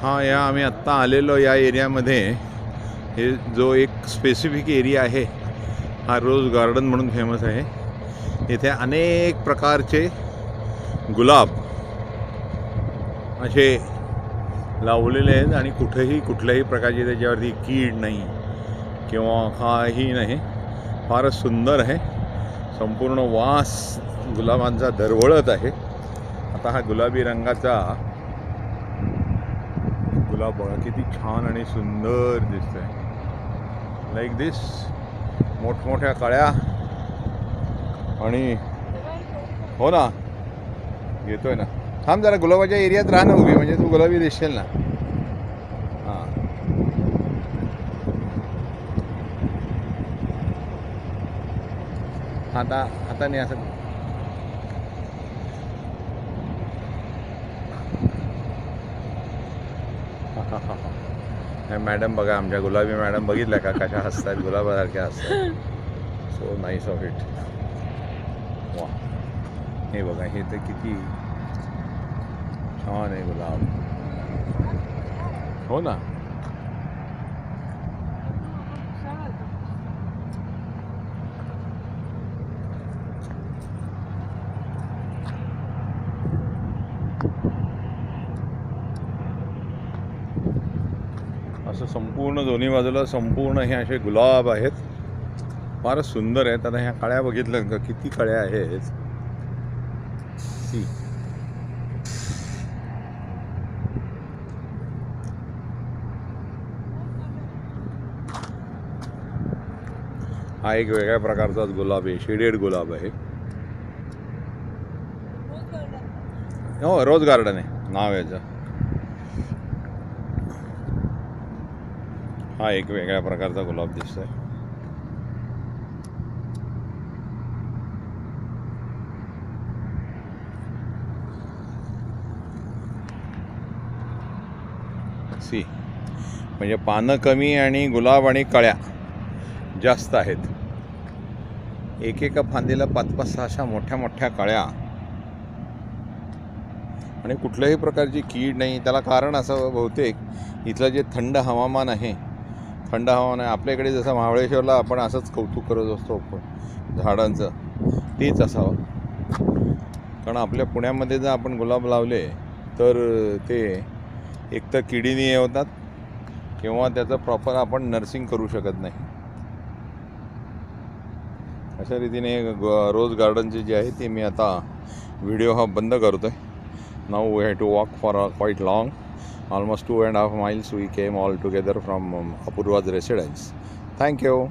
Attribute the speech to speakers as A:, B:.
A: हा या आम्ही आत्ता आलेलो या एरियामध्ये हे जो एक स्पेसिफिक एरिया आहे हा रोज गार्डन म्हणून फेमस आहे. इथे अनेक प्रकारचे गुलाब असे लावलेले आहेत आणि कुठल्याही प्रकारची त्याच्यावरती कीड नाही किंवा काही नाही. फारच सुंदर आहे. संपूर्ण वास गुलाबांचा दरवळत आहे. आता हा गुलाबी रंगाचा गुलाब बघा किती छान आणि सुंदर दिसतोय. लाईक दिस मोठमोठ्या कळ्या आणि हो ना येतोय ना. थांब जरा गुलाबाच्या एरियात राहा ना उभी, म्हणजे तू गुलाबी दिसशील ना. हां हाताने असं मॅडम बघा आमच्या गुलाबी मॅडम बघितल्या का कशा हसतात, गुलाबासारख्या हसतात. So nice of it. वा हे बघा हे तर किती छान आहे गुलाब. हो ना. असं संपूर्ण दोन्ही बाजूला संपूर्ण हे असे गुलाब आहेत. फारच सुंदर आहेत. आता ह्या कळ्या बघितलं का किती कळ्या आहेत. सी हा एक वेगळ्या प्रकारचाच गुलाब आहे. शेडेड गुलाब आहे. हो रोज गार्डन आहे नाव याचं. हा एक वेगळ्या प्रकारचा गुलाब दिसतोय. सी म्हणजे पानं कमी आणि गुलाब आणि कळ्या जास्त आहेत. एकेका फांदीला 5-5, 6 मोठ्या मोठ्या कळ्या आणि कुठल्याही प्रकारची कीड नाही. त्याला कारण असं बहुतेक इथलं जे थंड हवामान आहे. आपल्या इकडे जसं महाबळेश्वरला आपण असंच कौतुक करत असतो झाडांचं, तेच असावं. कारण आपल्या पुण्यामध्ये जर आपण गुलाब लावले तर ते एकतर किडीने हे होतात किंवा त्याचं प्रॉपर आपण नर्सिंग करू शकत नाही. अशा रीतीने रोज गार्डनचे जे आहे ते मी आता व्हिडिओ हा बंद करतो आहे. Now we have to walk for quite long, almost 2.5 miles we came all together from Apurva's residence. Thank you.